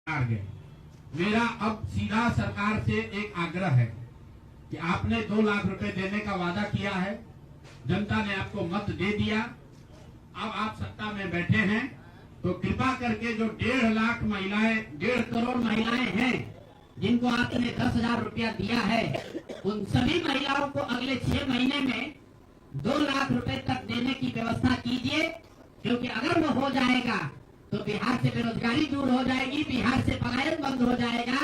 हार गए। मेरा अब सीधा सरकार से एक आग्रह है कि आपने 2 लाख रुपए देने का वादा किया है, जनता ने आपको मत दे दिया, अब आप सत्ता में बैठे हैं, तो कृपा करके जो 1.5 लाख महिलाएं, 1.5 करोड़ महिलाएं हैं जिनको आपने 10,000 रुपया दिया है, उन सभी महिलाओं को अगले 6 महीने में 2 लाख रुपए तक देने की व्यवस्था कीजिए, क्योंकि अगर वो हो जाएगा तो बिहार से बेरोजगारी दूर हो जाएगी, बिहार से पलायन बंद हो जाएगा।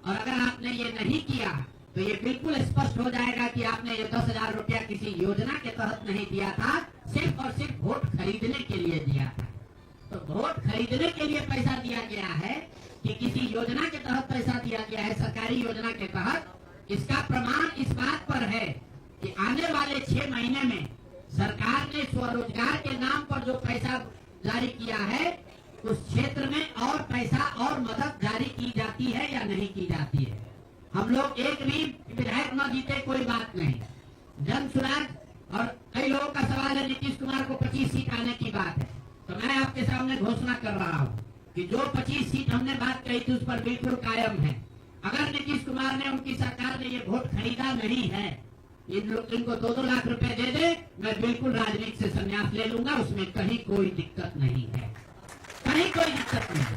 और अगर आपने ये नहीं किया तो ये बिल्कुल स्पष्ट हो जाएगा कि आपने ये 10,000 रुपया किसी योजना के तहत नहीं दिया था, सिर्फ और सिर्फ वोट खरीदने के लिए दिया था। तो वोट खरीदने के लिए पैसा दिया गया है कि किसी योजना के तहत पैसा दिया गया है, सरकारी योजना के तहत, इसका प्रमाण इस बात पर है कि आने वाले 6 महीने में सरकार ने स्वरोजगार के नाम पर जो पैसा जारी किया है, उस क्षेत्र में और पैसा और मदद जारी की जाती है या नहीं की जाती है। हम लोग एक भी विधायक न जीते कोई बात नहीं, जन सुराज। और कई लोगों का सवाल है नीतीश कुमार को 25 सीट आने की बात है, तो मैं आपके सामने घोषणा कर रहा हूँ कि जो 25 सीट हमने बात कही थी उस पर बिल्कुल कायम है। अगर नीतीश कुमार ने, उनकी सरकार ने ये वोट खरीदा नहीं है, इनको 2-2 लाख रुपए दे दे, मैं बिल्कुल राजनीति से संन्यास ले लूंगा, उसमें कहीं कोई दिक्कत नहीं है, कहीं कोई दिक्कत नहीं है।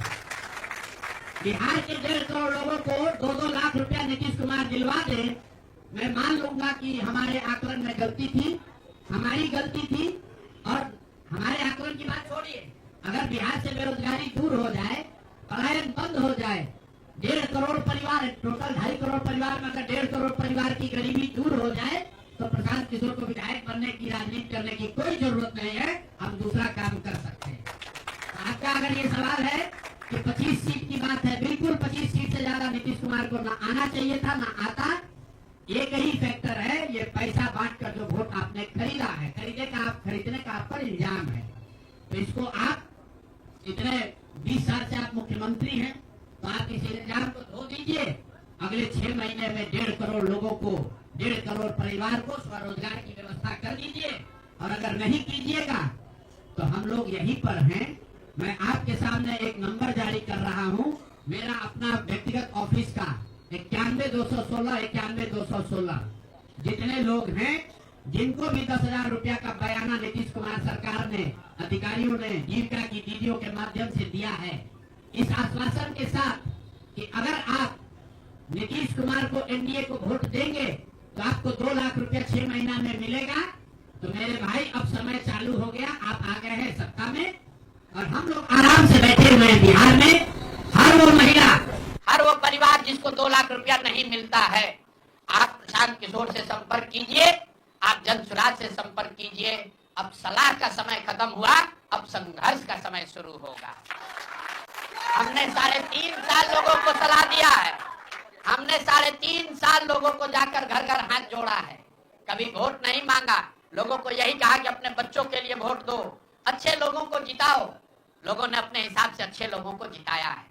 बिहार के 1.5 करोड़ लोगों को 2-2 लाख रुपया नीतीश कुमार दिलवा दे, मैं मान लूंगा कि हमारे आकलन में गलती थी, हमारी गलती थी। और हमारे आकलन की बात छोड़िए, अगर बिहार से बेरोजगारी दूर हो जाए, पलायन बंद हो जाए, 1.5 करोड़ परिवार, टोटल 2.5 करोड़ परिवार में अगर 1.5 करोड़ परिवार की गरीबी दूर हो जाए, तो प्रशांत किशोर को विधायक बनने की, राजनीति करने की कोई जरूरत नहीं है, हम दूसरा काम कर सकते हैं। आपका अगर ये सवाल है कि 25 सीट की बात है, बिल्कुल 25 सीट से ज्यादा नीतीश कुमार को ना आना चाहिए था, ना आता। एक ही फैक्टर है, ये पैसा बांटकर जो वोट आपने खरीदा है, खरीदने का आप पर इल्जाम है, तो इसको आप इतने 20 साल से आप मुख्यमंत्री हैं, तो आप इस इल्जाम को धो दीजिए। अगले 6 महीने में 1.5 करोड़ लोगों को, 1.5 करोड़ परिवार को स्वरोजगार की व्यवस्था कर दीजिए। और अगर नहीं कीजिएगा तो हम लोग यहीं पर हैं। मैं आपके सामने एक नंबर जारी कर रहा हूं, मेरा अपना व्यक्तिगत ऑफिस का 91-216, जितने लोग हैं जिनको भी 10,000 रुपया का बयाना नीतीश कुमार सरकार ने, अधिकारियों ने, जीविका की दीदियों के माध्यम से दिया है, इस आश्वासन के साथ कि अगर आप नीतीश कुमार को, एनडीए को वोट देंगे तो आपको 2 लाख रुपया 6 महीना में मिलेगा। तो मेरे भाई, अब समय चालू हो गया, आप आ गए हैं सत्ता में और हम लोग आराम से बैठे हुए हैं बिहार में। हर वो महिला, हर वो परिवार जिसको 2 लाख रुपया नहीं मिलता है, आप प्रशांत किशोर से संपर्क कीजिए, आप जन सुराज से संपर्क कीजिए। अब सलाह का समय खत्म हुआ, अब संघर्ष का समय शुरू होगा। हमने 3.5 साल लोगों को सलाह दिया है, हमने 3.5 साल लोगों को जाकर घर घर हाथ जोड़ा है, कभी वोट नहीं मांगा, लोगों को यही कहा कि अपने बच्चों के लिए वोट दो, अच्छे लोगों को जिताओ। लोगों ने अपने हिसाब से अच्छे लोगों को जिताया है,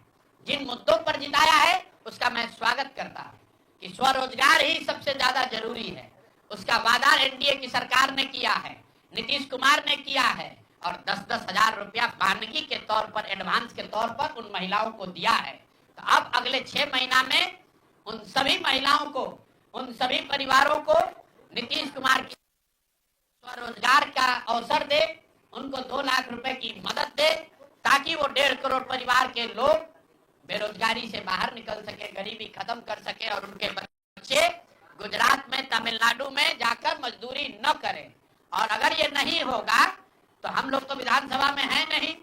जिन मुद्दों पर जिताया है उसका मैं स्वागत करता हूं कि स्वरोजगार ही सबसे ज्यादा जरूरी है। उसका वादा एनडीए की सरकार ने किया है, नीतीश कुमार ने किया है, और 10-10 हजार रुपया वानगी के तौर पर, एडवांस के तौर पर उन महिलाओं को दिया है। तो अब अगले 6 महीना में उन सभी महिलाओं को, उन सभी परिवारों को नीतीश कुमार की स्वरोजगार का अवसर दे, उनको 2 लाख रुपए की मदद दे, ताकि वो 1.5 करोड़ परिवार के लोग बेरोजगारी से बाहर निकल सके, गरीबी खत्म कर सके और उनके बच्चे गुजरात में, तमिलनाडु में जाकर मजदूरी न करें। और अगर ये नहीं होगा तो हम लोग तो विधानसभा में हैं नहीं,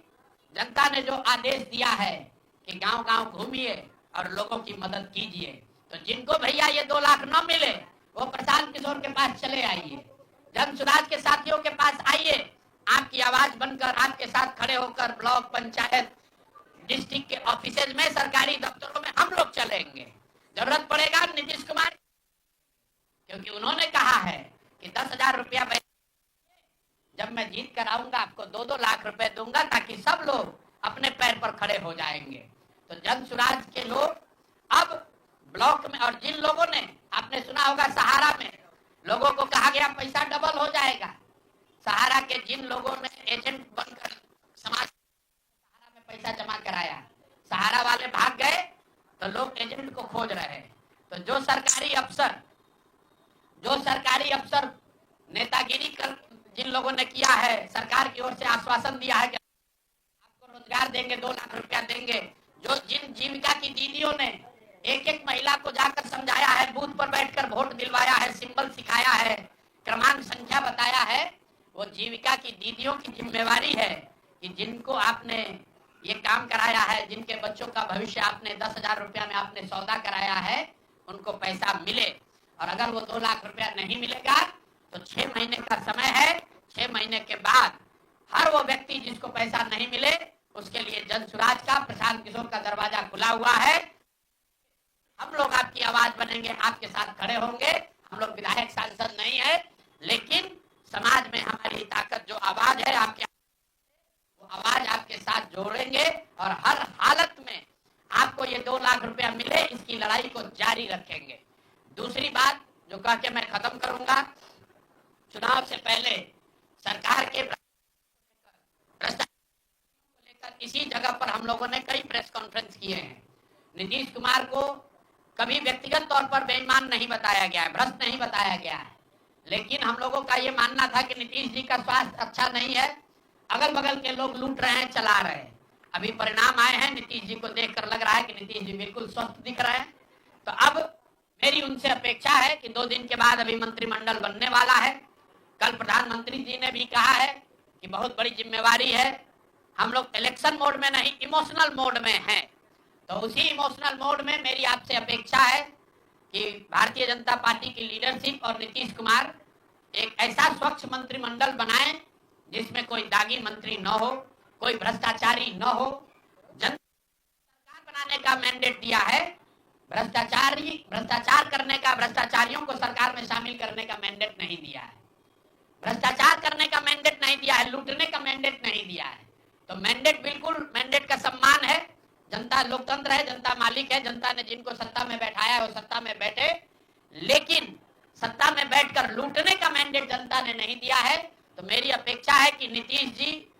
जनता ने जो आदेश दिया है कि गांव-गांव घूमिए और लोगों की मदद कीजिए, तो जिनको भैया ये 2 लाख न मिले वो प्रशांत किशोर के पास चले आइए, जन सुराज के साथियों के पास आइए, आपकी आवाज बनकर, आपके साथ खड़े होकर ब्लॉक, पंचायत, डिस्ट्रिक्ट के ऑफिसेज में, सरकारी दफ्तरों में हम लोग चलेंगे। जरूरत पड़ेगा नीतीश कुमार, क्योंकि उन्होंने कहा है कि 10,000 रुपया जब मैं जीत कर आऊंगा आपको 2-2 लाख रुपए दूंगा, ताकि सब लोग अपने पैर पर खड़े हो जाएंगे। तो जन सुराज के लोग अब ब्लॉक में, और जिन लोगों ने, आपने सुना होगा सहारा में लोगों को कहा गया पैसा डबल हो जाएगा, सहारा के जिन लोगों ने एजेंट बनकर समाज सहारा में पैसा जमा कराया, सहारा वाले भाग गए तो लोग एजेंट को खोज रहे हैं। तो जो सरकारी अफसर नेतागिरी कर जिन लोगों ने किया है, सरकार की ओर से आश्वासन दिया है कि आपको रोजगार देंगे, 2 लाख रुपया देंगे, जो जिन जीविका की दीदियों ने एक एक महिला को जाकर समझाया है, बूथ पर बैठकर वोट दिलवाया है, सिंबल सिखाया है, क्रमांक संख्या बताया है, वो जीविका की दीदियों की जिम्मेवारी है कि जिनको आपने ये काम कराया है, जिनके बच्चों का भविष्य आपने 10,000 रुपया में आपने सौदा कराया है, उनको पैसा मिले। और अगर वो 2 लाख रुपया नहीं मिलेगा तो 6 महीने का समय है। 6 महीने के बाद हर वो व्यक्ति जिसको पैसा नहीं मिले उसके लिए जन सुराज का, प्रशांत किशोर का दरवाजा खुला हुआ है। हम लोग आपकी आवाज बनेंगे, आपके साथ खड़े होंगे। हम लोग विधायक सांसद नहीं है, लेकिन समाज में हमारी ताकत जो आवाज है, आपके वो आवाज आपके साथ जोड़ेंगे और हर हालत में आपको ये 2 लाख रुपया मिले, इसकी लड़ाई को जारी रखेंगे। दूसरी बात जो कह के मैं खत्म करूंगा, चुनाव से पहले सरकार के भ्रष्टाचार को लेकर इसी जगह पर हम लोगों ने कई प्रेस कॉन्फ्रेंस किए हैं। नीतीश कुमार को कभी व्यक्तिगत तौर पर बेईमान नहीं बताया गया है, भ्रष्ट नहीं बताया गया है, लेकिन हम लोगों का ये मानना था कि नीतीश जी का स्वास्थ्य अच्छा नहीं है, अगल बगल के लोग लूट रहे हैं, चला रहे हैं। अभी परिणाम आए हैं, नीतीश जी को देखकर लग रहा है कि नीतीश जी बिल्कुल स्वस्थ दिख रहे हैं। तो अब मेरी उनसे अपेक्षा है कि 2 दिन के बाद अभी मंत्रिमंडल बनने वाला है। कल प्रधानमंत्री जी ने भी कहा है कि बहुत बड़ी जिम्मेवारी है, हम लोग इलेक्शन मोड में नहीं, इमोशनल मोड में हैं। तो उसी इमोशनल मोड में मेरी आपसे अपेक्षा है कि भारतीय जनता पार्टी की लीडरशिप और नीतीश कुमार एक ऐसा स्वच्छ मंत्रिमंडल बनाएं जिसमें कोई दागी मंत्री न हो, कोई भ्रष्टाचारी न हो। जनता सरकार बनाने का मैंडेट दिया है, भ्रष्टाचार करने का, भ्रष्टाचारियों को सरकार में शामिल करने का मैंडेट नहीं दिया है, भ्रष्टाचार करने का मैंडेट नहीं दिया है, लूटने का मैंडेट नहीं दिया है। तो मैंडेट, बिल्कुल मैंडेट का सम्मान है। जनता लोकतंत्र है, जनता मालिक है, जनता ने जिनको सत्ता में बैठाया है वो सत्ता में बैठे, लेकिन सत्ता में बैठकर लूटने का मैंडेट जनता ने नहीं दिया है। तो मेरी अपेक्षा है कि नीतीश जी,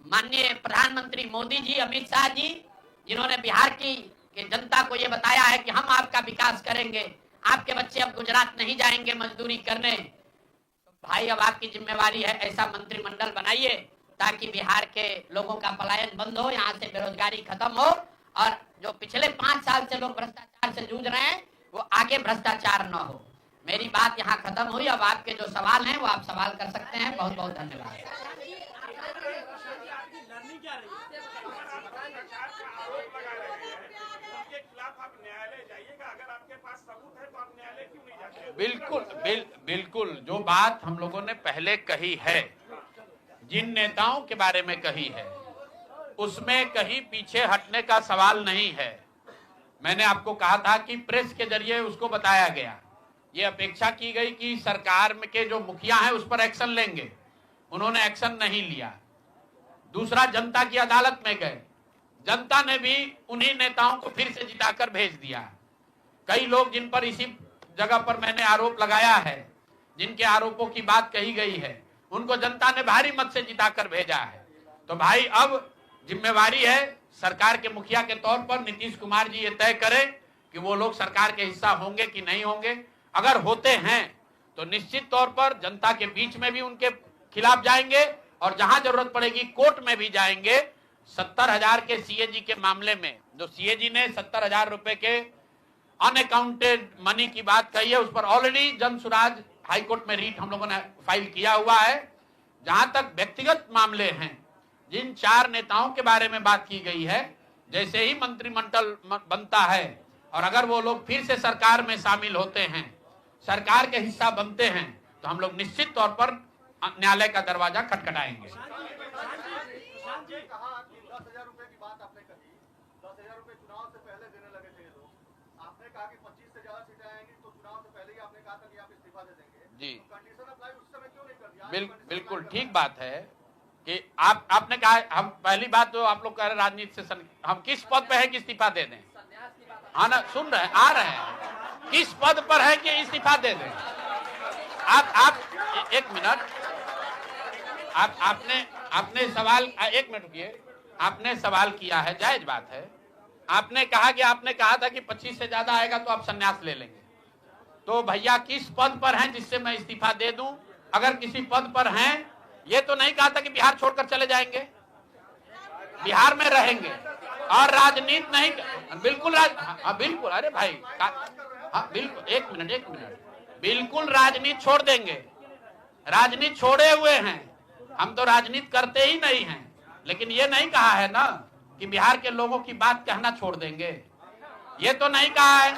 माननीय प्रधानमंत्री मोदी जी, अमित शाह जी, जिन्होंने बिहार की जनता को ये बताया है कि हम आपका विकास करेंगे, आपके बच्चे अब गुजरात नहीं जाएंगे मजदूरी करने, तो भाई अब आपकी जिम्मेवारी है ऐसा मंत्रिमंडल बनाइए ताकि बिहार के लोगों का पलायन बंद हो, यहाँ से बेरोजगारी खत्म हो और जो पिछले 5 साल से लोग भ्रष्टाचार से जूझ रहे हैं वो आगे भ्रष्टाचार न हो। मेरी बात यहाँ खत्म हुई। अब आपके जो सवाल हैं वो आप सवाल कर सकते हैं। बहुत बहुत धन्यवाद। बिल्कुल जो बात हम लोगों ने पहले कही है, जिन नेताओं के बारे में कही है, उसमें कहीं पीछे हटने का सवाल नहीं है। मैंने आपको कहा था कि प्रेस के जरिए उसको बताया गया, ये अपेक्षा की गई कि सरकार में के जो मुखिया हैं उस पर एक्शन लेंगे, उन्होंने एक्शन नहीं लिया। दूसरा, जनता की अदालत में गए, जनता ने भी उन्हीं नेताओं को फिर से जिताकर भेज दिया। कई लोग जिन पर इसी जगह पर मैंने आरोप लगाया है, जिनके आरोपों की बात कही गई है, उनको जनता ने भारी मत से जिताकर भेजा है। तो भाई अब जिम्मेवारी है सरकार के मुखिया के तौर पर नीतीश कुमार जी ये तय करें कि वो लोग सरकार के हिस्सा होंगे कि नहीं होंगे। अगर होते हैं तो निश्चित तौर पर जनता के बीच में भी उनके खिलाफ जाएंगे और जहां जरूरत पड़ेगी कोर्ट में भी जाएंगे। 70,000 के सीएजी के मामले में जो सीएजी ने 70,000 रुपए के अनअकाउंटेड मनी की बात कही है, उस पर ऑलरेडी जन सुराज हाईकोर्ट में रीट हम लोगों ने फाइल किया हुआ है। जहां तक व्यक्तिगत मामले हैं, जिन 4 नेताओं के बारे में बात की गई है, जैसे ही मंत्रिमंडल बनता है और अगर वो लोग फिर से सरकार में शामिल होते हैं, सरकार के हिस्सा बनते हैं, तो हम लोग निश्चित तौर पर न्यायालय का दरवाजा खटखटाएंगे। जी, बिल्कुल ठीक बात है कि आपने कहा, हम पहली बात तो आप लोग कह रहे राजनीति से हम किस पद पे है कि इस्तीफा दे दें? हाँ ना, सुन रहे हैं, आ रहे हैं, किस पद पर है कि इस्तीफा दे दें? आप एक मिनट, आपने सवाल, एक मिनट रुकिए, आपने सवाल किया है, जायज बात है आपने कहा था कि 25 से ज्यादा आएगा तो आप संन्यास ले लेंगे। तो भैया किस पद पर हैं जिससे मैं इस्तीफा दे दूं? अगर किसी पद पर हैं, ये तो नहीं कहा था कि बिहार छोड़कर चले जाएंगे, बिहार में रहेंगे और राजनीति नहीं। बिल्कुल बिल्कुल, अरे भाई बिल्कुल, एक मिनट, बिल्कुल राजनीति छोड़ देंगे। राजनीति छोड़े हुए हैं, हम तो राजनीति करते ही नहीं हैं। लेकिन ये नहीं कहा है ना कि बिहार के लोगों की बात कहना छोड़ देंगे, ये तो नहीं कहा है।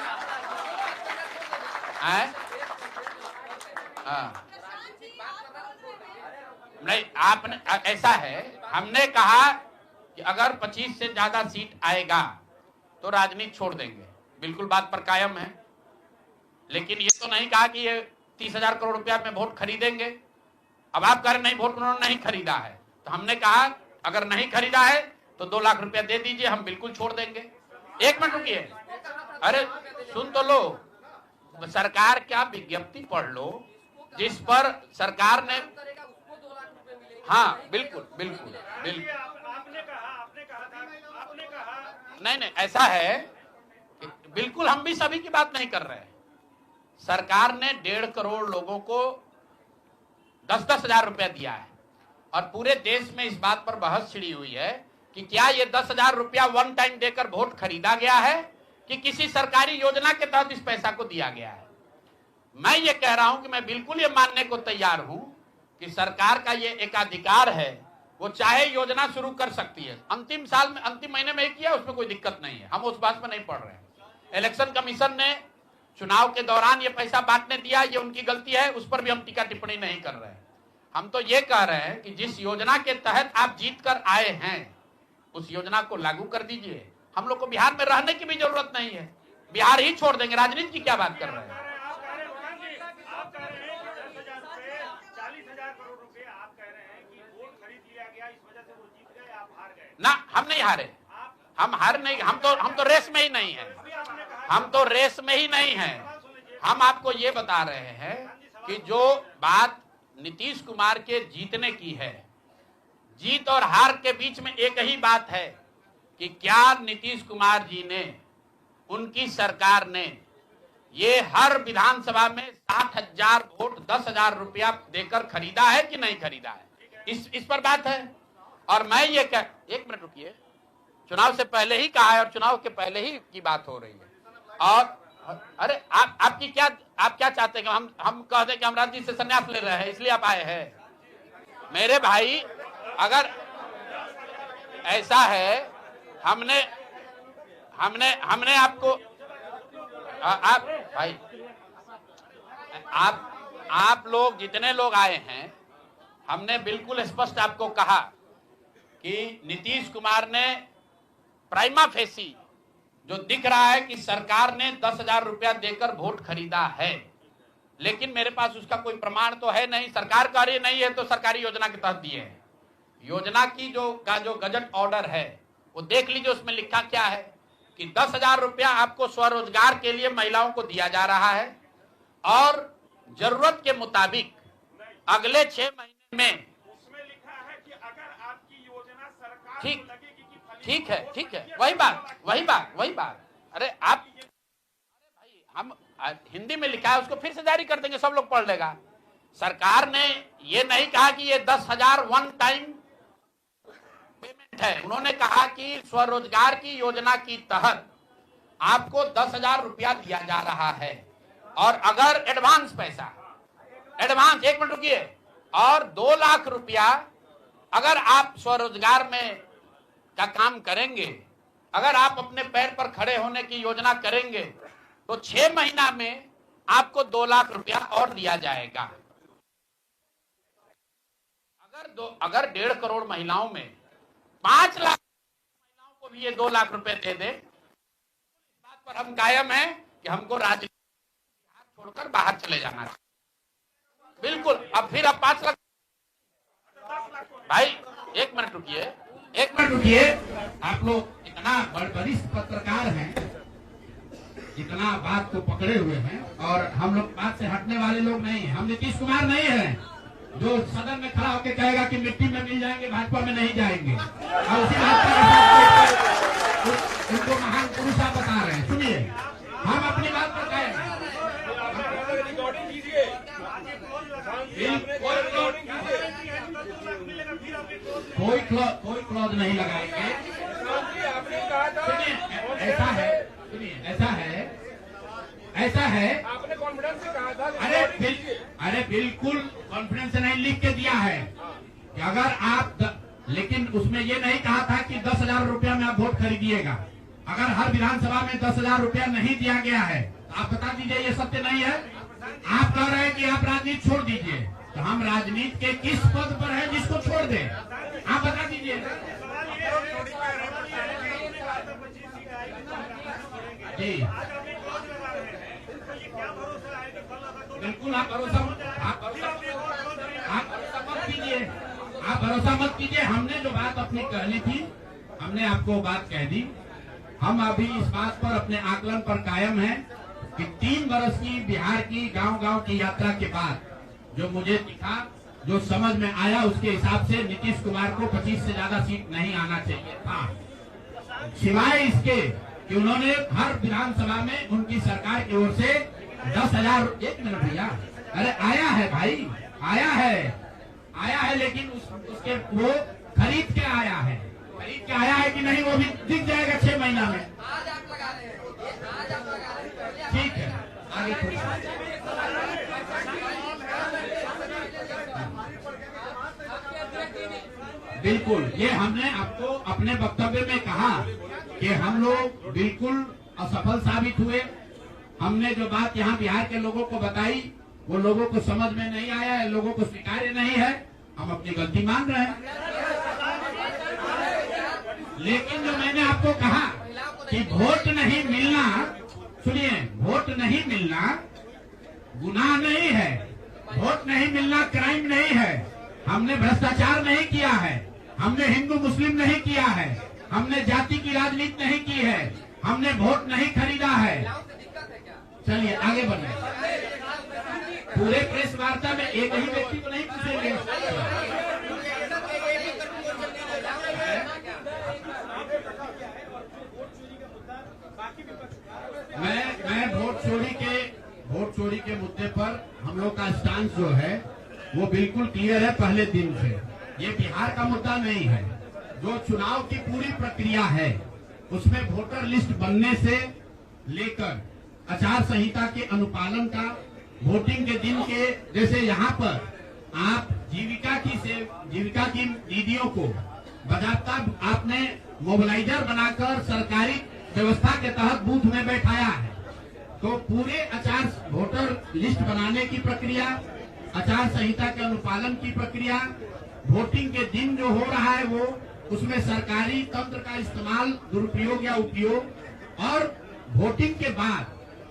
नहीं, आपने ऐसा है, हमने कहा कि अगर 25 से ज्यादा सीट आएगा तो राजनीति छोड़ देंगे, बिल्कुल बात पर कायम है। लेकिन ये तो नहीं कहा कि ये 30,000 करोड़ रुपया में वोट खरीदेंगे। अब आप कह रहे नहीं, वोट उन्होंने नहीं खरीदा है, तो हमने कहा अगर नहीं खरीदा है तो 2 लाख रुपया दे दीजिए, हम बिल्कुल छोड़ देंगे। एक मिनट रुकिए, अरे सुन तो लो, सरकार क्या विज्ञप्ति पढ़ लो जिस पर सरकार ने, हाँ बिल्कुल बिल्कुल बिल्कुल, आपने कहा नहीं, ऐसा है बिल्कुल, हम भी सभी की बात नहीं कर रहे हैं। सरकार ने 1.5 करोड़ लोगों को 10-10 हजार रुपया दिया है और पूरे देश में इस बात पर बहस छिड़ी हुई है कि क्या ये 10,000 रुपया वन टाइम देकर वोट खरीदा गया है कि किसी सरकारी योजना के तहत इस पैसा को दिया गया है। मैं ये कह रहा हूं कि मैं बिल्कुल ये मानने को तैयार हूं कि सरकार का ये एकाधिकार है, वो चाहे योजना शुरू कर सकती है। अंतिम साल में, अंतिम महीने में किया, उसमें कोई दिक्कत नहीं है, हम उस बात में नहीं पड़ रहे हैं। इलेक्शन कमीशन ने चुनाव के दौरान ये पैसा बांटने दिया, ये उनकी गलती है, उस पर भी हम टीका टिप्पणी नहीं कर रहे हैं। हम तो ये कह रहे हैं कि जिस योजना के तहत आप जीत कर आए हैं उस योजना को लागू कर दीजिए। हम लोग को बिहार में रहने की भी जरूरत नहीं है, बिहार ही छोड़ देंगे, राजनीति की क्या बात कर रहे हैं। ना, हम नहीं हारे, हम हार नहीं, हम तो रेस में ही नहीं है, हम तो रेस में ही नहीं है। हम आपको ये बता रहे हैं कि जो बात नीतीश कुमार के जीतने की है, जीत और हार के बीच में एक ही बात है कि क्या नीतीश कुमार जी ने, उनकी सरकार ने ये हर विधानसभा में 60,000 वोट 10,000 रुपया देकर खरीदा है कि नहीं खरीदा है, इस पर बात है। और मैं ये कह, एक मिनट रुकिए, चुनाव से पहले ही कहा है और चुनाव के पहले ही की बात हो रही है। और अरे आप क्या चाहते हैं कि हम कह दें कि हम राजनीति से संन्यास ले रहे हैं इसलिए आप आए हैं? मेरे भाई, अगर ऐसा है, हमने आपको, आप भाई, आप लोग जितने लोग आए हैं, हमने बिल्कुल स्पष्ट आपको कहा कि नीतीश कुमार ने प्राइमा फेसी जो दिख रहा है कि सरकार ने 10,000 रुपया देकर वोट खरीदा है, लेकिन मेरे पास उसका कोई प्रमाण तो है नहीं। सरकार कह रही नहीं है तो सरकारी योजना के तहत दिए हैं। योजना की जो गजट ऑर्डर है वो देख लीजिए, उसमें लिखा क्या है कि 10,000 रुपया आपको स्वरोजगार के लिए महिलाओं को दिया जा रहा है और जरूरत के मुताबिक अगले 6 महीने में, उसमें लिखा है कि अगर आपकी योजना सरकार को लगेगी कि ठीक है, वही बात। अरे भाई, हम हिंदी में लिखा है, उसको फिर से जारी कर देंगे, सब लोग पढ़ लेगा। सरकार ने ये नहीं कहा कि ये 10,000 वन टाइम पेमेंट है, उन्होंने कहा कि स्वरोजगार की योजना की तहत आपको 10,000 रुपया दिया जा रहा है और अगर एडवांस पैसा, एक मिनट रुकिए, और 2 लाख रुपया अगर आप स्वरोजगार में का काम करेंगे, अगर आप अपने पैर पर खड़े होने की योजना करेंगे तो 6 महीना में आपको 2 लाख रुपया और दिया जाएगा। अगर 1.5 करोड़ महिलाओं में 5 लाख महिलाओं को भी ये 2 लाख रुपए दे दे, इस बात पर हम कायम हैं कि हमको राजनीति छोड़कर बाहर चले जाना है। बिल्कुल, अब फिर अब 5 लाख, भाई एक मिनट रुकिए, आप लोग इतना वरिष्ठ पत्रकार हैं, इतना बात को पकड़े हुए हैं और हम लोग बात से हटने वाले लोग नहीं हैं। हम नीतीश कुमार नहीं हैं जो सदन में खड़ा होकर कहेगा कि मिट्टी में मिल जाएंगे, भाजपा में नहीं जाएंगे। और उसी बात पर उनको महान पुरुष आप बता रहे हैं। सुनिए, हम अपनी बात बताएं। कोई क्लॉज नहीं लगाएंगे। सुनिए, ऐसा है आपने कॉन्फिडेंस से कहा था। अरे बिल्कुल कॉन्फिडेंस नहीं लिख के दिया है कि अगर आप लेकिन उसमें ये नहीं कहा था कि 10,000 रुपया में आप वोट खरीदिएगा। अगर हर विधानसभा में 10,000 रुपया नहीं दिया गया है तो आप बता दीजिए ये सत्य नहीं है। आप कह रहे हैं कि आप राजनीति छोड़ दीजिए, तो हम राजनीति के किस पद पर है जिसको छोड़ दें? आप बता दीजिए। जी बिल्कुल, आप भरोसा मत कीजिए। हमने जो बात अपनी कहनी थी, हमने आपको बात कह दी। हम अभी इस बात पर अपने आकलन पर कायम हैं कि 3 वर्ष की बिहार की गांव-गांव की यात्रा के बाद जो मुझे दिखा, जो समझ में आया, उसके हिसाब से नीतीश कुमार को 25 से ज्यादा सीट नहीं आना चाहिए था। सिवाय इसके कि उन्होंने हर विधानसभा में उनकी सरकार की ओर से 10,000। 1 मिनट भैया, अरे आया है भाई, आया है लेकिन उसके वो खरीद के आया है कि नहीं वो भी दिख जाएगा 6 महीना में। ठीक है, आगे बिल्कुल, ये हमने आपको अपने वक्तव्य में कहा कि हम लोग बिल्कुल असफल साबित हुए। हमने जो बात यहाँ बिहार के लोगों को बताई वो लोगों को समझ में नहीं आया है, लोगों को स्वीकार्य नहीं है। हम अपनी गलती मान रहे हैं। लेकिन जो मैंने आपको कहा कि वोट नहीं मिलना, सुनिए, वोट नहीं मिलना गुनाह नहीं है, वोट नहीं मिलना क्राइम नहीं है। हमने भ्रष्टाचार नहीं किया है, हमने हिंदू मुस्लिम नहीं किया है, हमने जाति की राजनीति नहीं की है, हमने वोट नहीं खरीदा है। चलिए आगे बढ़िए। पूरे प्रेस वार्ता में एक ही व्यक्ति को नहीं पूछेंगे। मैं वोट चोरी के मुद्दे पर हम लोग का स्टांस जो है वो बिल्कुल क्लियर है पहले दिन से। ये बिहार का मुद्दा नहीं है। जो चुनाव की पूरी प्रक्रिया है उसमें वोटर लिस्ट बनने से लेकर आचार संहिता के अनुपालन का, वोटिंग के दिन के, जैसे यहाँ पर आप जीविका की दीदियों को बाकायदा आपने मोबिलाइजर बनाकर सरकारी व्यवस्था के तहत बूथ में बैठाया है। तो पूरे वोटर लिस्ट बनाने की प्रक्रिया, आचार संहिता के अनुपालन की प्रक्रिया, वोटिंग के दिन जो हो रहा है वो, उसमें सरकारी तंत्र का इस्तेमाल, दुरुपयोग या उपयोग, और वोटिंग के बाद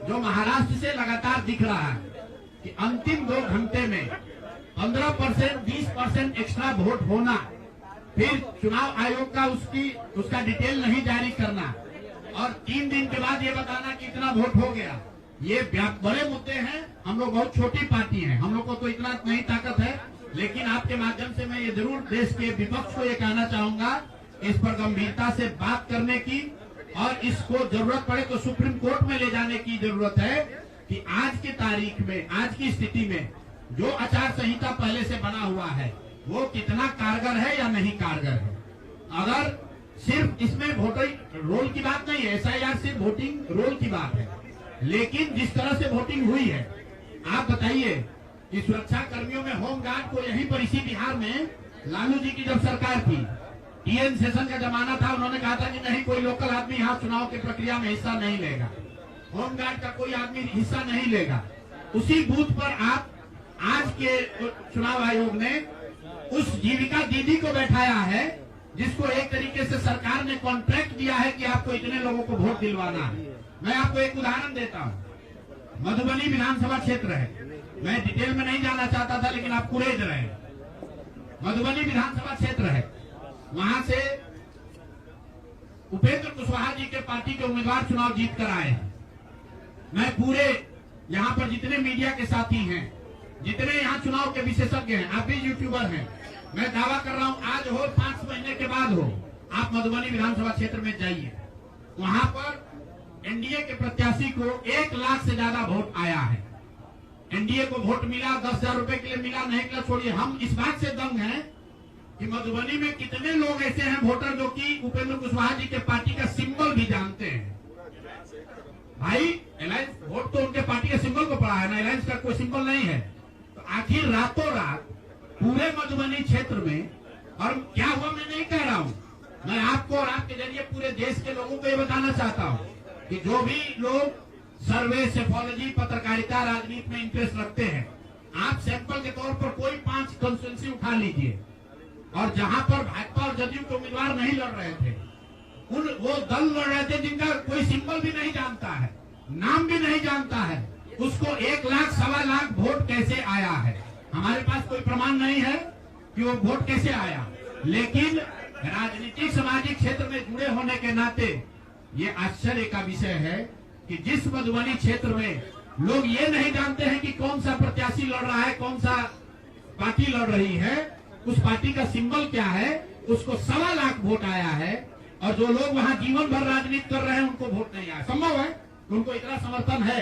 जो महाराष्ट्र से लगातार दिख रहा है कि अंतिम 2 घंटे में 15%, 20% एक्स्ट्रा वोट होना, फिर चुनाव आयोग का उसका डिटेल नहीं जारी करना, और 3 दिन के बाद ये बताना कि इतना वोट हो गया। ये बड़े मुद्दे हैं। हम लोग बहुत छोटी पार्टी हैं, हम लोग को तो इतना नहीं ताकत है, लेकिन आपके माध्यम से मैं ये जरूर देश के विपक्ष को ये कहना चाहूंगा, इस पर गंभीरता से बात करने की, और इसको जरूरत पड़े तो सुप्रीम कोर्ट में ले जाने की जरूरत है कि आज की तारीख में, आज की स्थिति में जो आचार संहिता पहले से बना हुआ है वो कितना कारगर है या नहीं कारगर है। अगर सिर्फ इसमें वोटर रोल की बात नहीं है, SIR सिर्फ वोटिंग रोल की बात है, लेकिन जिस तरह से वोटिंग हुई है, आप बताइए कि सुरक्षा कर्मियों में होमगार्ड को यहीं पर इसी बिहार में लालू जी की जब सरकार थी, TN सेशन का जमाना था, उन्होंने कहा था कि नहीं कोई लोकल आदमी यहाँ चुनाव की प्रक्रिया में हिस्सा नहीं लेगा, होमगार्ड का कोई आदमी हिस्सा नहीं लेगा। उसी बूथ पर आप आज के चुनाव आयोग ने उस जीविका दीदी को बैठाया है जिसको एक तरीके से सरकार ने कॉन्ट्रैक्ट दिया है कि आपको इतने लोगों को वोट दिलवाना है। मैं आपको एक उदाहरण देता हूँ। मधुबनी विधानसभा क्षेत्र है, मैं डिटेल में नहीं जाना चाहता था लेकिन आप कुरेद रहे। मधुबनी विधानसभा क्षेत्र है, वहां से उपेंद्र कुशवाहा जी के पार्टी के उम्मीदवार चुनाव जीत कर आए हैं। मैं पूरे यहाँ पर जितने मीडिया के साथी हैं, जितने यहाँ चुनाव के विशेषज्ञ हैं, आप भी यूट्यूबर हैं, मैं दावा कर रहा हूँ आज हो 5 महीने के बाद हो, आप मधुबनी विधानसभा क्षेत्र में जाइए, वहां पर एनडीए के प्रत्याशी को 1 लाख से ज्यादा वोट आया है। एनडीए को वोट मिला, 10,000 रुपए के लिए मिला, नहीं मिला छोड़िए। हम इस बात से दंग हैं कि मधुबनी में कितने लोग ऐसे हैं वोटर जो कि उपेंद्र कुशवाहा जी के पार्टी का सिंबल भी जानते हैं। भाई अलायंस वोट तो उनके पार्टी के सिंबल को पड़ा है ना, अलायंस का कोई सिंबल नहीं है। तो आखिर रातों रात पूरे मधुबनी क्षेत्र में, और क्या हुआ मैं नहीं कह रहा हूं, मैं आपको और आपके जरिए पूरे देश के लोगों को ये बताना चाहता हूं कि जो भी लोग सर्वे, सेफोलॉजी, पत्रकारिता, राजनीति में इंटरेस्ट रखते हैं, आप सैंपल के तौर पर कोई 5 कंस्टिट्यूएंसी उठा लीजिए, और जहां पर भाजपा और जदयू के उम्मीदवार नहीं लड़ रहे थे, वो दल लड़ रहे थे जिनका कोई सिंबल भी नहीं जानता है, नाम भी नहीं जानता है, उसको 1 लाख, 1.25 लाख वोट कैसे आया है? हमारे पास कोई प्रमाण नहीं है कि वो वोट कैसे आया, लेकिन राजनीतिक सामाजिक क्षेत्र में जुड़े होने के नाते ये आश्चर्य का विषय है कि जिस मधुबनी क्षेत्र में लोग ये नहीं जानते हैं कि कौन सा प्रत्याशी लड़ रहा है, कौन सा पार्टी लड़ रही है, उस पार्टी का सिंबल क्या है, उसको 1.25 लाख वोट आया है। और जो लोग वहां जीवन भर राजनीति कर रहे हैं उनको वोट नहीं आया। संभव है उनको इतना समर्थन है,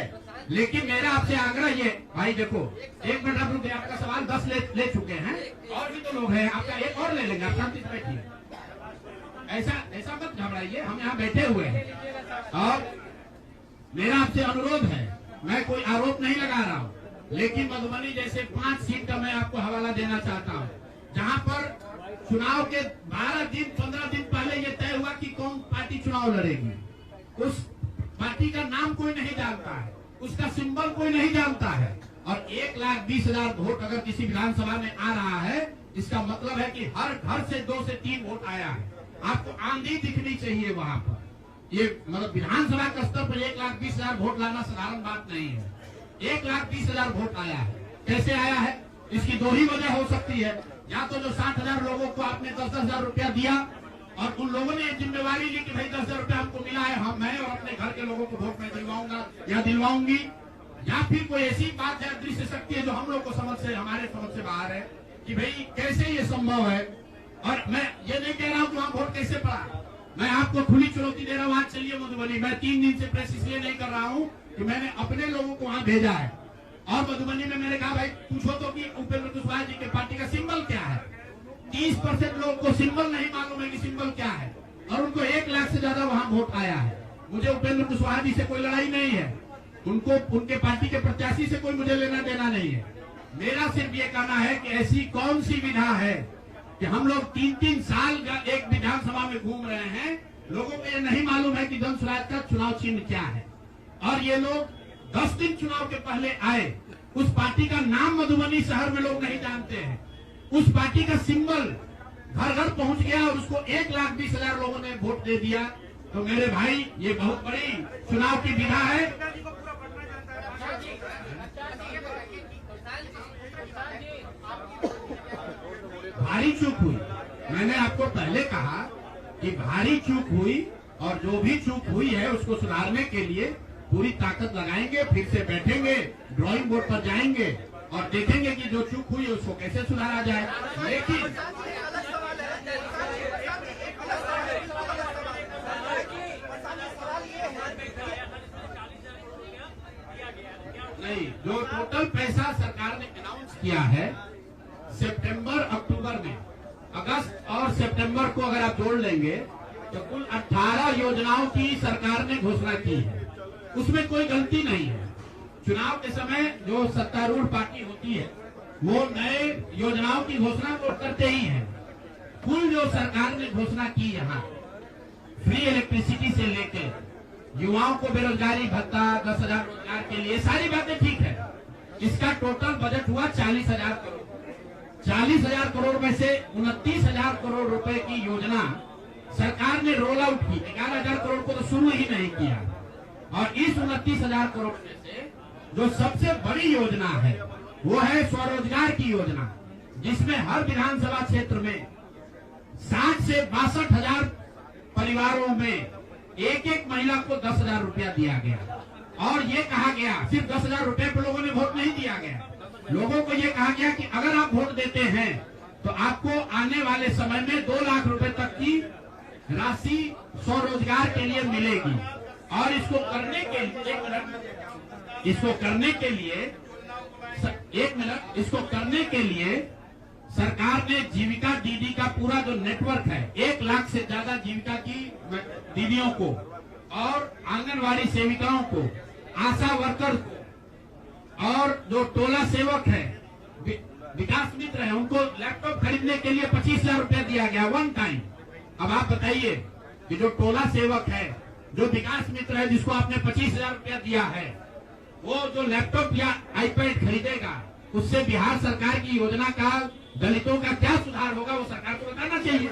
लेकिन मेरा आपसे आग्रह ये, भाई देखो 1 मिनट आप रुके, आपका सवाल 10 ले चुके हैं, और भी तो लोग हैं, आपका एक और ले लेंगे, आप शांति से बैठिए, ऐसा मत घबराइए, हम यहाँ बैठे हुए हैं। और मेरा आपसे अनुरोध है, मैं कोई आरोप नहीं लगा रहा हूँ, लेकिन मधुबनी जैसे 5 सीट का मैं आपको हवाला देना चाहता हूँ, जहाँ पर चुनाव के 12 दिन 15 दिन पहले ये तय हुआ कि कौन पार्टी चुनाव लड़ेगी। उस पार्टी का नाम कोई नहीं जानता है, उसका सिंबल कोई नहीं जानता है, और 1,20,000 वोट अगर किसी विधानसभा में आ रहा है, इसका मतलब है कि हर घर से 2 से 3 वोट आया है। आपको आंधी दिखनी चाहिए वहां पर। ये मतलब विधानसभा के स्तर पर 1,20,000 वोट लाना साधारण बात नहीं है। 1,20,000 वोट आया है। कैसे आया है? इसकी 2 ही वजह हो सकती है, या तो जो 60,000 लोगों को आपने 10,000 रुपया दिया और उन लोगों ने जिम्मेवारी ली कि भाई 10,000 रुपया हमको मिला है, मैं और अपने घर के लोगों को वोट में दिलवाऊंगा या दिलवाऊंगी, या फिर कोई ऐसी बात है, दृश्य शक्ति है जो हम लोग को हमारे समझ से बाहर है कि भाई कैसे ये संभव है। और मैं ये नहीं कह रहा हूँ कि वहाँ वोट कैसे पड़ा, मैं आपको खुली चुनौती दे रहा हूँ, आज चलिए मधुबनी। मैं 3 दिन से प्रेस इसलिए नहीं कर रहा हूँ कि मैंने अपने लोगों को वहाँ भेजा है, और मधुबनी में मैंने कहा भाई पूछो तो कि उपेंद्र कुशवाहा जी के पार्टी का सिंबल क्या है। 30% लोगों को सिंबल नहीं मालूम है कि सिंबल क्या है, और उनको 1 लाख से ज्यादा वहाँ वोट आया है। मुझे उपेंद्र कुशवाहा जी से कोई लड़ाई नहीं है, उनको उनके पार्टी के प्रत्याशी से कोई मुझे लेना देना नहीं है। मेरा सिर्फ ये कहना है कि ऐसी कौन सी विधा है कि हम लोग 3-3 साल एक विधानसभा में घूम रहे हैं, लोगों को ये नहीं मालूम है कि जनसुराज का चुनाव चिन्ह क्या है, और ये लोग 10 दिन चुनाव के पहले आए। उस पार्टी का नाम मधुबनी शहर में लोग नहीं जानते हैं, उस पार्टी का सिंबल घर घर पहुंच गया और उसको 1,20,000 लोगों ने वोट दे दिया। तो मेरे भाई ये बहुत बड़ी चुनाव की विधा है। भारी चूक हुई, मैंने आपको पहले कहा कि भारी चूक हुई, और जो भी चूक हुई है उसको सुधारने के लिए पूरी ताकत लगाएंगे, फिर से बैठेंगे, ड्राइंग बोर्ड पर जाएंगे और देखेंगे कि जो चूक हुई है उसको कैसे सुधारा जाए। लेकिन नहीं, जो टोटल पैसा सरकार ने अनाउंस किया है सितंबर अक्टूबर में, अगस्त और सितंबर को अगर आप जोड़ लेंगे तो कुल 18 योजनाओं की सरकार ने घोषणा की है, उसमें कोई गलती नहीं है। चुनाव के समय जो सत्तारूढ़ पार्टी होती है वो नए योजनाओं की घोषणा तो करते ही है। कुल जो सरकार ने घोषणा की यहाँ फ्री इलेक्ट्रिसिटी से लेकर युवाओं को बेरोजगारी भत्ता, 10,000 रोजगार के लिए, सारी बातें ठीक है। इसका टोटल बजट हुआ 40,000 करोड़। 40,000 करोड़ में से 29,000 करोड़ रुपए की योजना सरकार ने रोल आउट की। 11,000 करोड़ को तो शुरू ही नहीं किया, और इस 29,000 करोड़ में से जो सबसे बड़ी योजना है वो है स्वरोजगार की योजना, जिसमें हर विधानसभा क्षेत्र में 60 से 62,000 परिवारों में एक महिला को 10,000 रुपया दिया गया। और ये कहा गया, सिर्फ 10,000 रुपए पर लोगों ने वोट नहीं दिया गया, लोगों को ये कहा गया कि अगर आप वोट देते हैं तो आपको आने वाले समय में 2 लाख रुपए तक की राशि स्वरोजगार के लिए मिलेगी। और इसको करने के लिए इसको करने के लिए सरकार ने जीविका दीदी का पूरा जो नेटवर्क है, 1 लाख से ज्यादा जीविका की दीदियों को और आंगनवाड़ी सेविकाओं को, आशा वर्कर को और जो टोला सेवक है, विकास मित्र है, उनको लैपटॉप खरीदने के लिए 25,000 रुपया दिया गया 1 टाइम। अब आप बताइए कि जो टोला सेवक है, जो विकास मित्र है, जिसको आपने 25,000 रुपया दिया है, वो जो लैपटॉप या आईपैड खरीदेगा, उससे बिहार सरकार की योजना का दलितों का क्या सुधार होगा, वो सरकार को बताना चाहिए।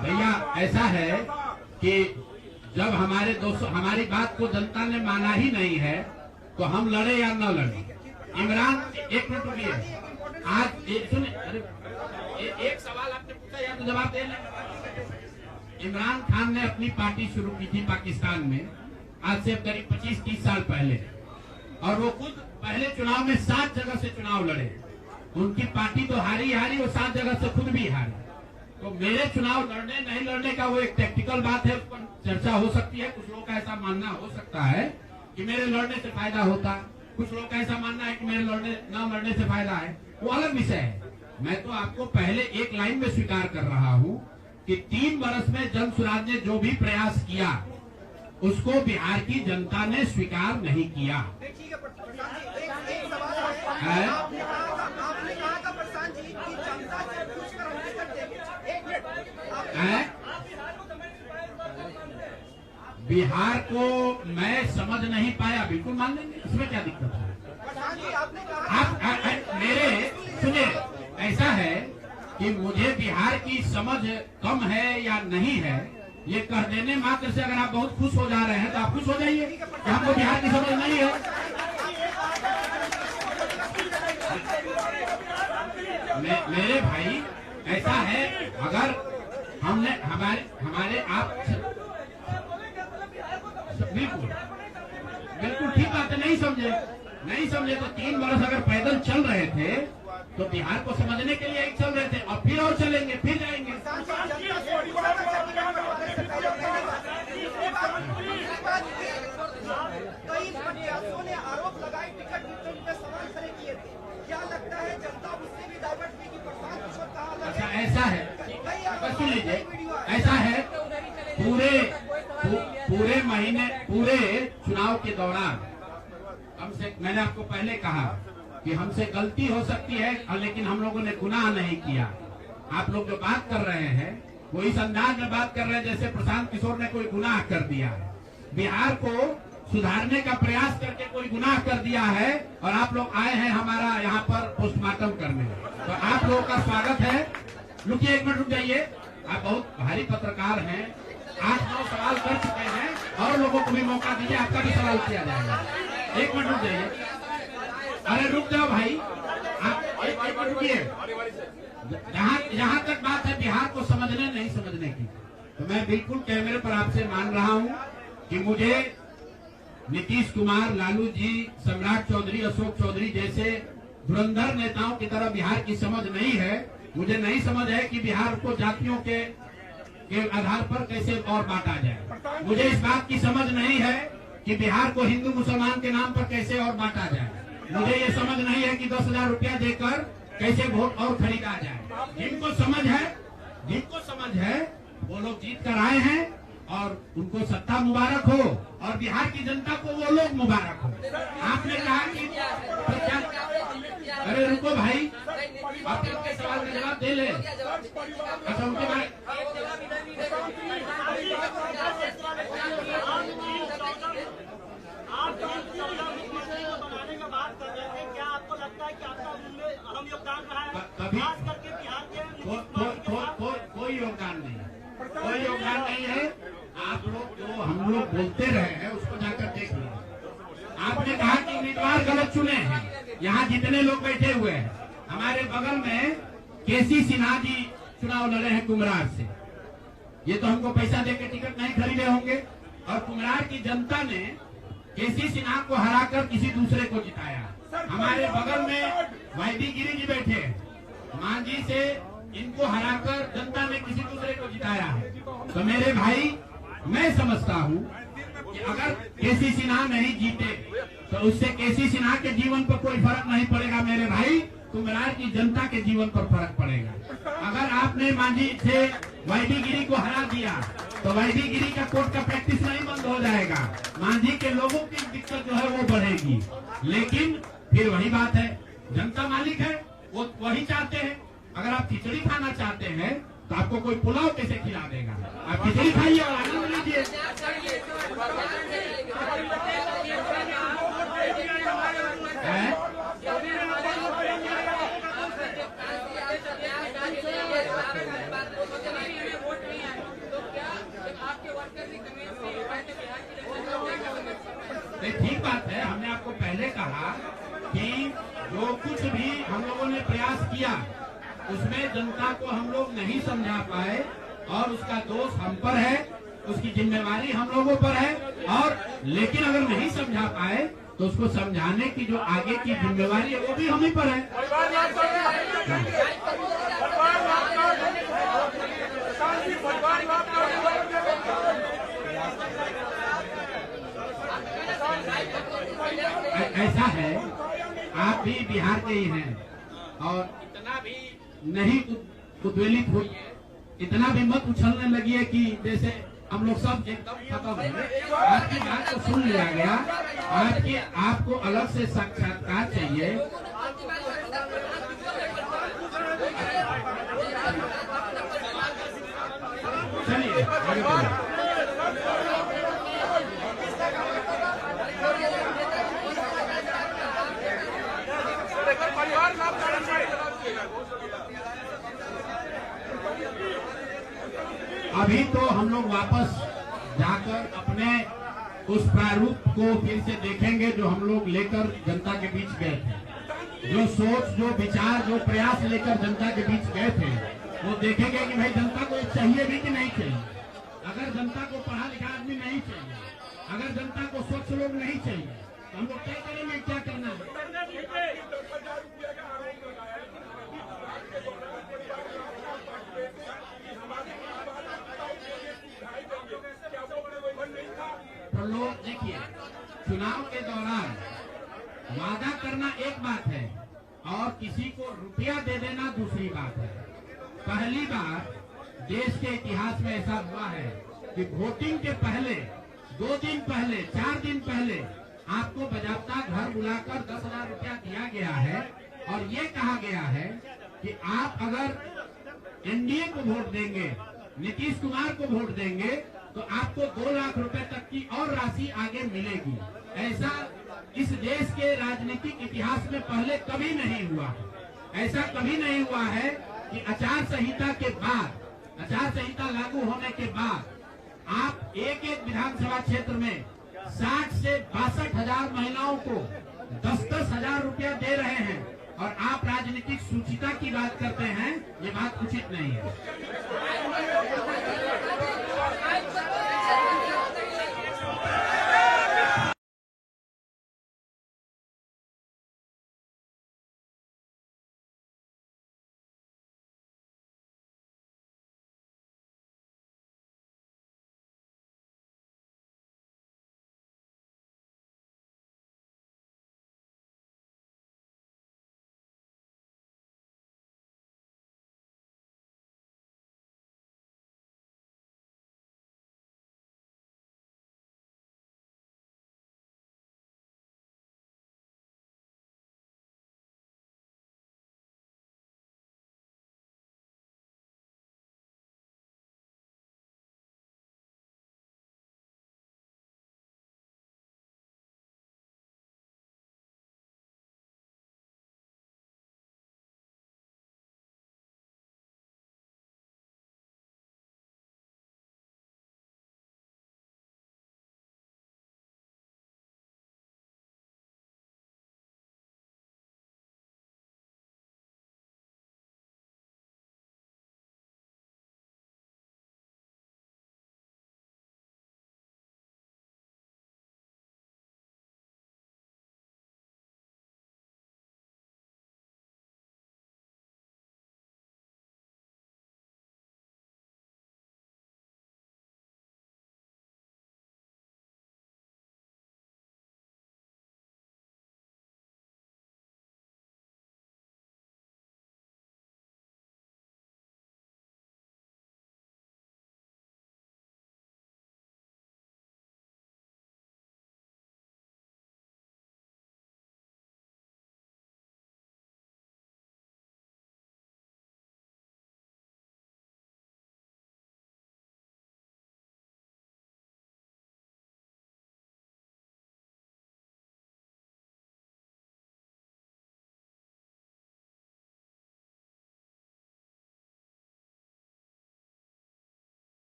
भैया ऐसा है कि जब हमारी बात को जनता ने माना ही नहीं है तो हम लड़े या न लड़े। इमरान, 1 मिनट रुकिए, आज एक सवाल आपने पूछा या तो जवाब दे लें। इमरान खान ने अपनी पार्टी शुरू की थी पाकिस्तान में आज से करीब 25-30 साल पहले, और वो खुद पहले चुनाव में 7 जगह से चुनाव लड़े। उनकी पार्टी तो हारी, वो 7 जगह से खुद भी हारी। तो मेरे चुनाव लड़ने नहीं लड़ने का वो एक टैक्टिकल बात है, उस पर चर्चा हो सकती है। कुछ लोगों का ऐसा मानना हो सकता है कि मेरे लड़ने से फायदा होता, कुछ लोगों का ऐसा मानना है कि मेरे न लड़ने से फायदा है, वो अलग विषय है। मैं तो आपको पहले एक लाइन में स्वीकार कर रहा हूँ कि 3 वर्ष में जन स्वराज ने जो भी प्रयास किया उसको बिहार की जनता ने स्वीकार नहीं किया। बिहार को मैं समझ नहीं पाया, बिल्कुल मान लेंगे, इसमें क्या दिक्कत है। आप मेरे सुनिए, ऐसा है कि मुझे बिहार की समझ कम है या नहीं है, ये कह देने मात्र से अगर आप बहुत खुश हो जा रहे हैं तो आप खुश हो जाइए कि हमको बिहार की समझ नहीं है। मेरे भाई ऐसा है, अगर हमने हमारे आप बिल्कुल ठीक बात है, नहीं समझे तो 3 वर्ष अगर पैदल चल रहे थे तो बिहार को समझने के लिए एक चल रहे थे, और फिर और चलेंगे, फिर जाएंगे। कई प्रत्याशियों ने आरोप लगाए, टिकट वितरण पे सवाल खड़े किए थे। क्या लगता है जनता उससे भी डाइवर्ट हुई कि प्रशांत किशोर कहाँ? अच्छा ऐसा है, सुन लीजिए, ऐसा है पूरे चुनाव के दौरान हमसे, मैंने आपको पहले कहा कि हमसे गलती हो सकती है, लेकिन हम लोगों ने गुनाह नहीं किया। आप लोग जो बात कर रहे हैं वो इस अंदाज में बात कर रहे हैं जैसे प्रशांत किशोर ने कोई गुनाह कर दिया है, बिहार को सुधारने का प्रयास करके कोई गुनाह कर दिया है, और आप लोग आए हैं हमारा यहाँ पर पोस्टमार्टम करने। तो आप लोगों का स्वागत है। रुकिए, 1 मिनट रुक जाइए, आप बहुत भारी पत्रकार हैं, 8-9 सवाल कर चुके हैं, और लोगों को भी मौका दीजिए, आपका भी सवाल किया जाएगा। 1 मिनट रुक जाइए, अरे रुक जाओ भाई, आप 1 मिनट रुकिए। जहाँ तक बात है बिहार को समझने नहीं समझने की, तो मैं बिल्कुल कैमरे पर आपसे मान रहा हूँ कि मुझे नीतीश कुमार, लालू जी, सम्राट चौधरी, अशोक चौधरी जैसे धुरंधर नेताओं की तरह बिहार की समझ नहीं है। मुझे नहीं समझ है कि बिहार को जातियों के आधार पर कैसे और बांटा जाए। मुझे इस बात की समझ नहीं है कि बिहार को हिंदू मुसलमान के नाम पर कैसे और बांटा जाए। मुझे ये समझ नहीं है कि 10,000 रुपया देकर कैसे वोट और खरीदा जाए। जिनको समझ है वो लोग जीत कर आए हैं, और उनको सत्ता मुबारक हो, और बिहार की जनता को वो लोग मुबारक हो। आपने कहा कि अरे रुको भाई, आप उनके सवाल का जवाब दे ले। अच्छा, उनके बारे बनाने का बात कर रहे थे, क्या आपको लगता है कि आपका उनमें अहम योगदान रहा है? खास करके बिहार के कोई योगदान नहीं है। आप लोग जो हम लोग बोलते रहे हैं उसको जाकर देख लीजिए। आपने कहा कि उम्मीदवार गलत चुने हैं। यहाँ जितने लोग बैठे हुए हैं, हमारे बगल में केसी सिन्हा जी चुनाव लड़े हैं कुम्हरार से। ये तो हमको पैसा देकर टिकट नहीं खरीदे होंगे, और कुम्हरार की जनता ने केसी सिन्हा को हराकर किसी दूसरे को जिताया। हमारे बगल में वाईडी गिरी जी बैठे हैं। मांझी से इनको हराकर जनता ने किसी दूसरे को जिताया है। तो मेरे भाई, मैं समझता हूँ कि अगर केसी सिन्हा नहीं जीते तो उससे केसी सिन्हा के जीवन पर कोई फर्क नहीं पड़ेगा मेरे भाई, कुम्हरार की जनता के जीवन पर फर्क पड़ेगा। अगर आपने मांझी से वाईडी गिरी को हरा दिया तो वाईडी गिरी का कोर्ट का प्रैक्टिस नहीं बंद हो जाएगा, मांझी के लोगों की दिक्कत जो है वो बढ़ेगी। लेकिन फिर वही बात है, जनता मालिक है, वो वही चाहते हैं। अगर आप खिचड़ी खाना चाहते हैं तो आपको कोई पुलाव कैसे खिला देगा? आप खिचड़ी खाइए और आनंद लीजिए। ठीक बात है, हमने आपको पहले कहा कि जो कुछ भी हम लोगों ने प्रयास किया उसमें जनता को हम लोग नहीं समझा पाए और उसका दोष हम पर है, उसकी जिम्मेवारी हम लोगों पर है। और लेकिन अगर नहीं समझा पाए तो उसको समझाने की जो आगे की जिम्मेवारी है वो भी हम ही पर है। ऐसा है, आप भी बिहार के ही हैं और इतना भी नहीं उद्वेलित हुई, इतना भी मत उछलने लगी है कि जैसे हम लोग सब एकदम खत्म है। आपकी बात को सुन लिया गया, आपको अलग से साक्षात्कार चाहिए। चलिए आगे बढ़िए। अभी तो हम लोग वापस जाकर अपने उस प्रारूप को फिर से देखेंगे जो हम लोग लेकर जनता के बीच गए थे। जो सोच, जो विचार, जो प्रयास लेकर जनता के बीच गए थे वो देखेंगे कि भाई जनता को चाहिए भी कि नहीं चाहिए। अगर जनता को पढ़ा लिखा आदमी नहीं चाहिए, अगर जनता को स्वच्छ लोग नहीं चाहिए तो हम लोग तय करेंगे क्या करना है। तो लोग देखिए, चुनाव के दौरान वादा करना एक बात है और किसी को रुपया दे देना दूसरी बात है। पहली बार देश के इतिहास में ऐसा हुआ है कि वोटिंग के पहले 2 दिन पहले, 4 दिन पहले आपको बजाबता घर बुलाकर 10,000 रुपया दिया गया है और ये कहा गया है कि आप अगर एनडीए को वोट देंगे, नीतीश कुमार को वोट देंगे तो आपको 2 लाख रुपए तक की और राशि आगे मिलेगी। ऐसा इस देश के राजनीतिक इतिहास में पहले कभी नहीं हुआ। ऐसा कभी नहीं हुआ है कि आचार संहिता के बाद, आचार संहिता लागू होने के बाद आप एक विधानसभा क्षेत्र में 60 से 62,000 महिलाओं को 10-10 हजार रुपया दे रहे हैं और आप राजनीतिक सुचिता की बात करते हैं। ये बात उचित नहीं है।